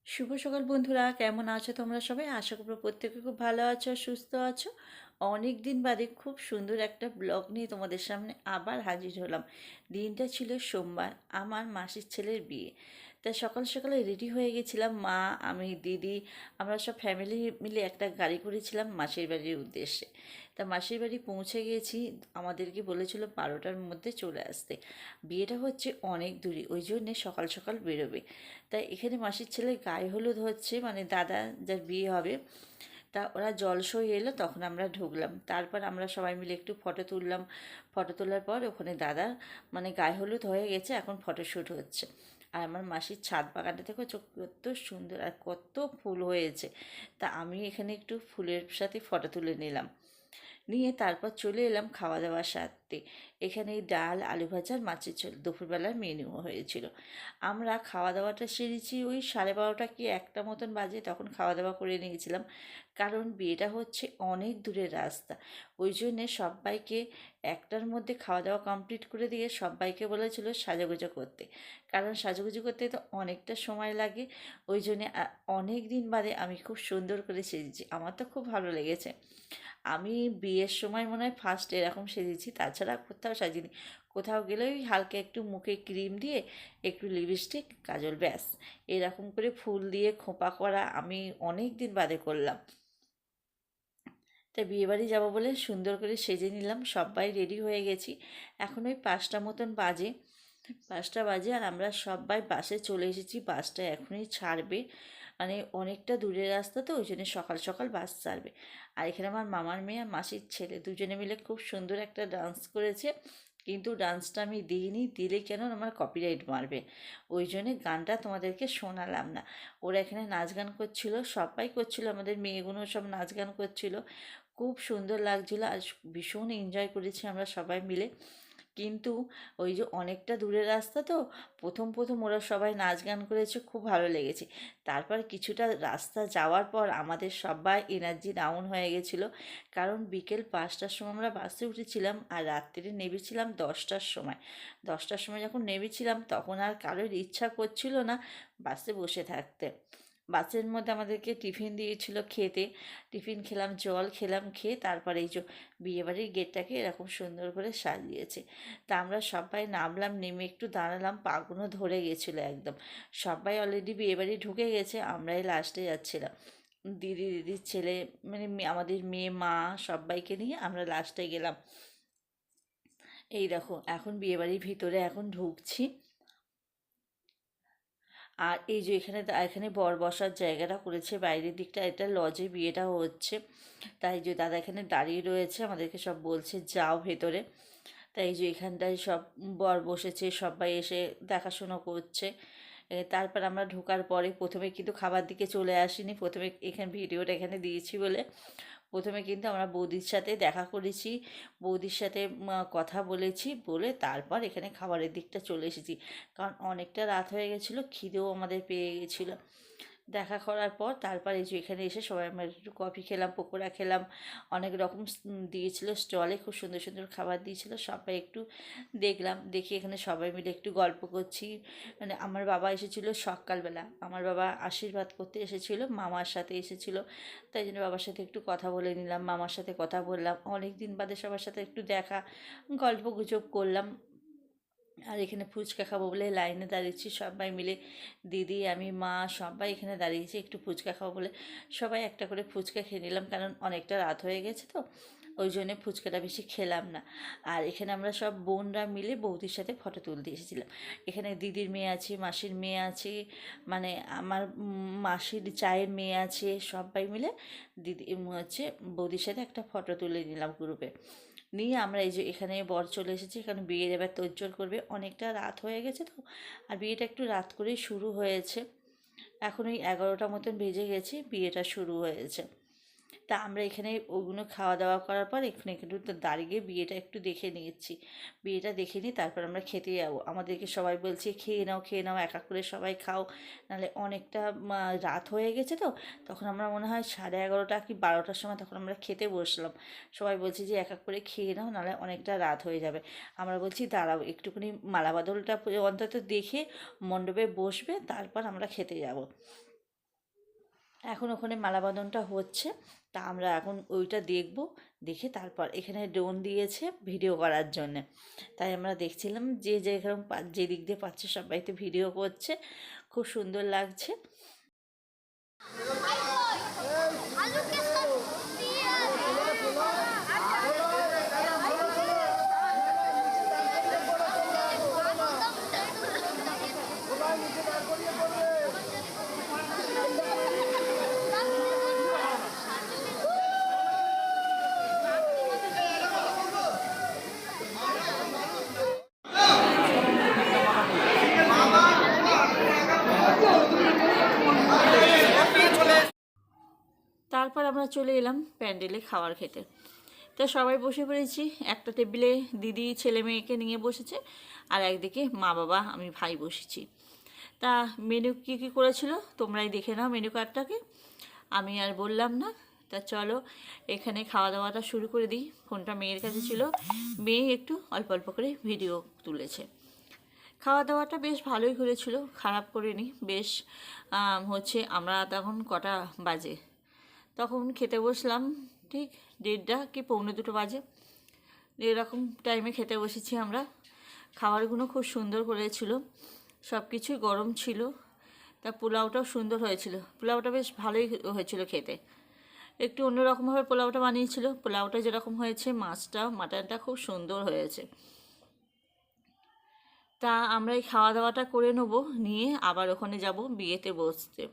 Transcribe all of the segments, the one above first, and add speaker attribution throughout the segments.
Speaker 1: শুভ সকাল বন্ধুরা, কেমন আছো তোমরা সবাই? আশা করবো প্রত্যেকে খুব ভালো আছো, সুস্থ আছো। অনেক দিন বাদে খুব সুন্দর একটা ব্লগ নিয়ে তোমাদের সামনে আবার হাজির হলাম। দিনটা ছিল সোমবার, আমার মাসির ছেলের বিয়ে। তাই সকাল সকালে রেডি হয়ে গেছিলাম, মা, আমি, দিদি, আমরা সব ফ্যামিলি মিলে একটা গাড়ি করেছিলাম মাসির বাড়ির উদ্দেশ্যে। তা মাসির বাড়ি পৌঁছে গেছি, আমাদেরকে বলেছিল 12টার মধ্যে চলে আসতে। বিয়েটা হচ্ছে অনেক দূরে, ওই জন্যে সকাল সকাল বেরোবে। তাই এখানে মাসির ছেলে গায়ে হলুদ হচ্ছে, মানে দাদা যার বিয়ে হবে, তা ওরা জলসই এলো, তখন আমরা ঢুকলাম। তারপর আমরা সবাই মিলে একটু ফটো তুললাম। ফটো তোলার পর ওখানে দাদা মানে গায়ে হলুদ হয়ে গেছে, এখন ফটোশ্যুট হচ্ছে। আর আমার মাসির ছাদ বাগানটা থেকে কত সুন্দর আর কত ফুল হয়েছে। তা আমি এখানে একটু ফুলের সাথে ফটো তুলে নিলাম। নিয়ে তারপর চলে এলাম খাওয়া দাওয়ার সাথে। এখানে ডাল, আলু ভাজা আর মাছের ঝোল দুপুরবেলার মেনু হয়েছিল। আমরা খাওয়া দাওয়াটা সেরেছি ওই 12:30 কি 1টা মতন বাজে, তখন খাওয়া দাওয়া করে নিয়েছিলাম। কারণ বিয়েটা হচ্ছে অনেক দূরের রাস্তা, ওই জন্যে সবাইকে 1টার মধ্যে খাওয়া দাওয়া কমপ্লিট করে দিয়ে সবাইকে বলেছিল সাজুগুজু করতে। কারণ সাজুগুজু করতে তো অনেকটা সময় লাগে, ওই জন্যে অনেক দিন বাদে আমি খুব সুন্দর করে সেজেছি, আমার তো খুব ভালো লেগেছে। আমি বিয়ের সময় মনে হয় ফার্স্ট এরকম সেজেছি, তাছাড়া কোথাও সাজিনি। কোথাও গেলে ওই হালকা একটু মুখে ক্রিম দিয়ে, একটু লিপস্টিক, কাজল, ব্যাস। এরকম করে ফুল দিয়ে খোঁপা করা আমি অনেক দিন বাদে করলাম। তাই বিয়েবাড়ি যাবো বলে সুন্দর করে সেজে নিলাম, সবাই রেডি হয়ে গেছি। এখন ওই 5টা মতন বাজে, 5টা বাজে, আর আমরা সবাই বাসে চলে এসেছি। বাসটা এখনই ছাড়বে, মানে অনেকটা দূরের রাস্তা, তো ওই জন্য সকাল সকাল বাস ছাড়বে। আর এখানে আমার মামার মেয়ে আর মাসির ছেলে দুজনে মিলে খুব সুন্দর একটা ডান্স করেছে, কিন্তু ডান্সটা আমি দিইনি, দিলে কেন আমার কপিরাইট মারবে, ওই জন্যে গানটা তোমাদেরকে শোনালাম না। ওরা এখানে নাচ গান করছিল, সবাই করছিল, আমাদের মেয়েগুলো সব নাচ গান করছিল, খুব সুন্দর লাগছিল। আর ভীষণ এনজয় করেছি আমরা সবাই মিলে। কিন্তু ওই যে অনেকটা দূরের রাস্তা, তো প্রথম প্রথম ওরা সবাই নাচ গান করেছে, খুব ভালো লেগেছে। তারপর কিছুটা রাস্তা যাওয়ার পর আমাদের সবাই এনার্জি ডাউন হয়ে গেছিলো। কারণ বিকেল 5টার সময় আমরা বাসে উঠেছিলাম, আর রাত্রিরে নেমেছিলাম 10টার সময়। 10টার সময় যখন নেমেছিলাম, তখন আর কারোর ইচ্ছা করছিল না বাসে বসে থাকতে। বাসের মধ্যে আমাদেরকে টিফিন দিয়েছিল খেতে, টিফিন খেলাম, জল খেলাম, খেয়ে তারপরে এই যে বিয়েবাড়ির গেটটাকে এরকম সুন্দর করে সাজিয়েছে। তা আমরা সবাই নামলাম, নেমে একটু দাঁড়ালাম, পাগুলো ধরে গেছিলো একদম। সবাই অলরেডি বিয়েবাড়ি ঢুকে গেছে, আমরাই লাস্টে যাচ্ছিলাম। দিদির ছেলে, মানে আমাদের মেয়ে, মা, সবাইকে নিয়ে আমরা লাস্টে গেলাম। এই দেখো এখন বিয়েবাড়ির ভিতরে এখন ঢুকছি। আর এই যে এখানে এখানে বর বসার জায়গাটা করেছে বাইরের দিকটা, এটা লজে বিয়েটা হচ্ছে। তাই যে দাদা এখানে দাঁড়িয়ে রয়েছে, আমাদেরকে সব বলছে যাও ভেতরে। তাই এই যে এখানটায় সব বর বসেছে, সবাই এসে দেখাশোনা করছে। তারপর আমরা ঢোকার পরে প্রথমে কিন্তু খাবার দিকে চলে আসিনি, প্রথমে এখানে ভিডিওটা এখানে দিয়েছি বলে প্রথমে কিন্তু আমরা বৌদির সাথে দেখা করেছি, বৌদির সাথে কথা বলেছি, বলে তারপর এখানে খাবারের দিকটা চলে এসেছি। কারণ অনেকটা রাত হয়ে গেছিলো, খিদেও আমাদের পেয়ে গেছিলো। দেখা করার পর তারপর এই যে এখানে এসে সবাই আমরা একটু কফি খেলাম, পকোড়া খেলাম, অনেক রকম দিয়েছিল স্টলে, খুব সুন্দর সুন্দর খাবার দিয়েছিল, সবাই একটু দেখলাম। দেখি এখানে সবাই মিলে একটু গল্প করছি। মানে আমার বাবা এসেছিল সকালবেলা, আমার বাবা আশীর্বাদ করতে এসেছিল, মামার সাথে এসেছিল। তাই জন্য বাবার সাথে একটু কথা বলে নিলাম, মামার সাথে কথা বললাম, অনেক দিন বাদে সবার সাথে একটু দেখা, গল্প গুজব করলাম। আর এখানে ফুচকা খাবো বলে লাইনে দাঁড়িয়েছি সবাই মিলে, দিদি, আমি, মা, সবাই এখানে দাঁড়িয়েছি একটু ফুচকা খাবো বলে। সবাই একটা করে ফুচকা খেয়ে নিলাম, কারণ অনেকটা রাত হয়ে গেছে, তো ওই জন্যে ফুচকাটা বেশি খেলাম না। আর এখানে আমরা সব বোনরা মিলে বৌদির সাথে ফটো তুলতে এসেছিলাম। এখানে দিদির মেয়ে আছে, মাসির মেয়ে আছে, মানে আমার মাসির চায়ের মেয়ে আছে, সবাই মিলে দিদি হচ্ছে বৌদির সাথে একটা ফটো তুলে নিলাম গ্রুপে। নিয়ে আমরা এই যে এখানে বর চলে এসেছি, এখানে বিয়ের এবার তোড়জোড় করবে, অনেকটা রাত হয়ে গেছে তো। আর বিয়েটা একটু রাত করেই শুরু হয়েছে, এখন ওই 11টা মতন বেজে গেছে, বিয়েটা শুরু হয়েছে। তা আমরা এখানে ওগুলো খাওয়া দাওয়া করার পর এখানে একটু তো দাঁড়িয়ে বিয়েটা একটু দেখে নিয়েছি। বিয়েটা দেখে নিই, তারপর আমরা খেতে যাবো। আমাদেরকে সবাই বলছে খেয়ে নাও, খেয়ে নাও, এক এক করে সবাই খাও, নাহলে অনেকটা রাত হয়ে গেছে তো। তখন আমরা মনে হয় 11:30 কি 12টার সময় তখন আমরা খেতে বসলাম। সবাই বলছে যে এক এক করে খেয়ে নাও, নাহলে অনেকটা রাত হয়ে যাবে। আমরা বলছি দাঁড়াও একটুখানি মালা বদলটা অন্তত দেখে মণ্ডপে বসবে, তারপর আমরা খেতে যাব। এখন ওখানে মালাবদনটা হচ্ছে, তা আমরা এখন ওইটা দেখব। দেখে তারপর এখানে ড্রোন দিয়েছে ভিডিও করার জন্যে, তাই আমরা দেখছিলাম যে যেরকম যে দিক দিয়ে পাচ্ছে সবাইতে ভিডিও করছে, খুব সুন্দর লাগছে। তারপর আমরা চলে এলাম প্যান্ডেলে খাবার খেতে। তো সবাই বসে পড়েছি একটা টেবিলে, দিদি ছেলে মেয়েকে নিয়ে বসেছে, আর একদিকে মা বাবা আমি ভাই বসেছি। তা মেনু কী কী করেছিল তোমরাই দেখে নাও মেনু কার্ডটাকে, আমি আর বললাম না। তা চলো এখানে খাওয়া দাওয়াটা শুরু করে দিই। ফোনটা মেয়ের কাছে ছিল, মেয়ে একটু অল্প অল্প করে ভিডিও তুলেছে। খাওয়া দাওয়াটা বেশ ভালোই করেছিল, খারাপ করিনি। বেশ হচ্ছে আমরা তখন কটা বাজে, তখন খেতে বসলাম ঠিক 1:30 কি 1:45 বাজে, এরকম টাইমে খেতে বসেছি আমরা। খাবারগুলো খুব সুন্দর করেছিল, সব কিছুই গরম ছিল। তা পোলাওটাও সুন্দর হয়েছিল, পোলাওটা বেশ ভালোই হয়েছিল খেতে। একটু অন্যরকমভাবে পোলাওটা বানিয়েছিল, পোলাওটা যেরকম হয়েছে মাটনটা খুব সুন্দর হয়েছে। তা আমরা এই খাওয়া দাওয়াটা করে নেবো, নিয়ে আবার ওখানে যাব বিয়েতে বসতে।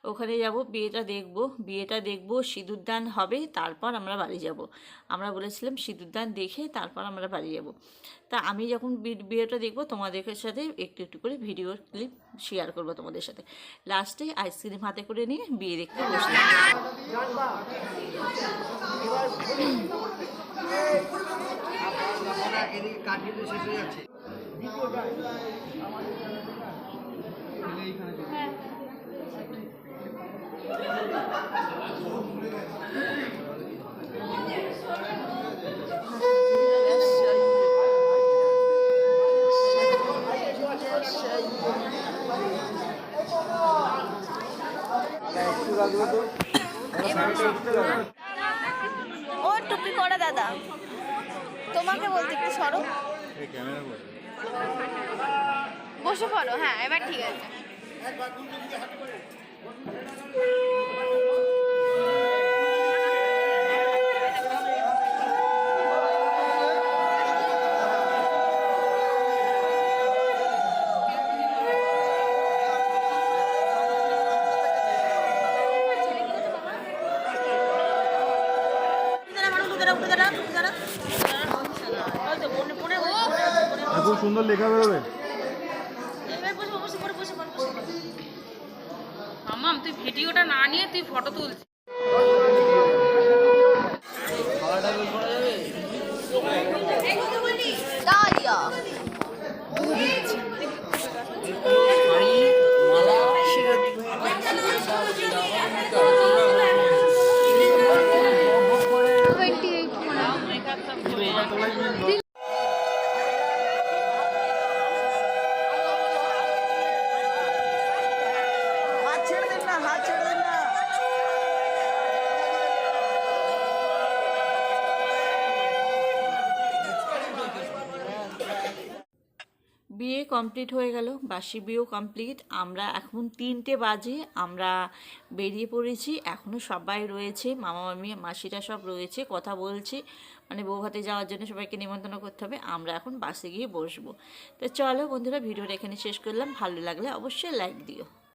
Speaker 1: ওখানে যাব, বিয়েটা দেখব, সিঁদুরদান হবে, তারপর আমরা বাড়ি যাব। আমরা বলেছিলাম সিঁদুরদান দেখে তারপর আমরা বাড়ি যাব। তা আমি যখন বিয়েটা দেখব তোমাদের সাথে একটু একটু করে ভিডিও ক্লিপ শেয়ার করব তোমাদের সাথে। লাস্টে আইসক্রিম হাতে করে নিয়ে বিয়ে দেখতে বসলাম।
Speaker 2: ও টুপি করা দাদা, তোমাকে বলতে একটু সরো, বসে পড়ো। হ্যাঁ এবার ঠিক আছে।
Speaker 3: খুব সুন্দর লেখা বেরোবে।
Speaker 4: মামাম তুই ভিডিওটা না নিয়ে তুই ফটো তুলছিস।
Speaker 1: বিয়ে কমপ্লিট হয়ে গেল, বাসি বিয়েও কমপ্লিট। আমরা এখন 3টে বাজে, আমরা বেরিয়ে পড়েছি। এখনও সবাই রয়েছে, মামা মামি মাসিরা সব রয়েছে, কথা বলছি। মানে বৌভাতে যাওয়ার জন্য সবাইকে নিমন্ত্রণ করতে হবে। আমরা এখন বাসে গিয়ে বসবো। তো চলো বন্ধুরা, ভিডিওটা এখানে শেষ করলাম। ভালো লাগলে অবশ্যই লাইক দিও।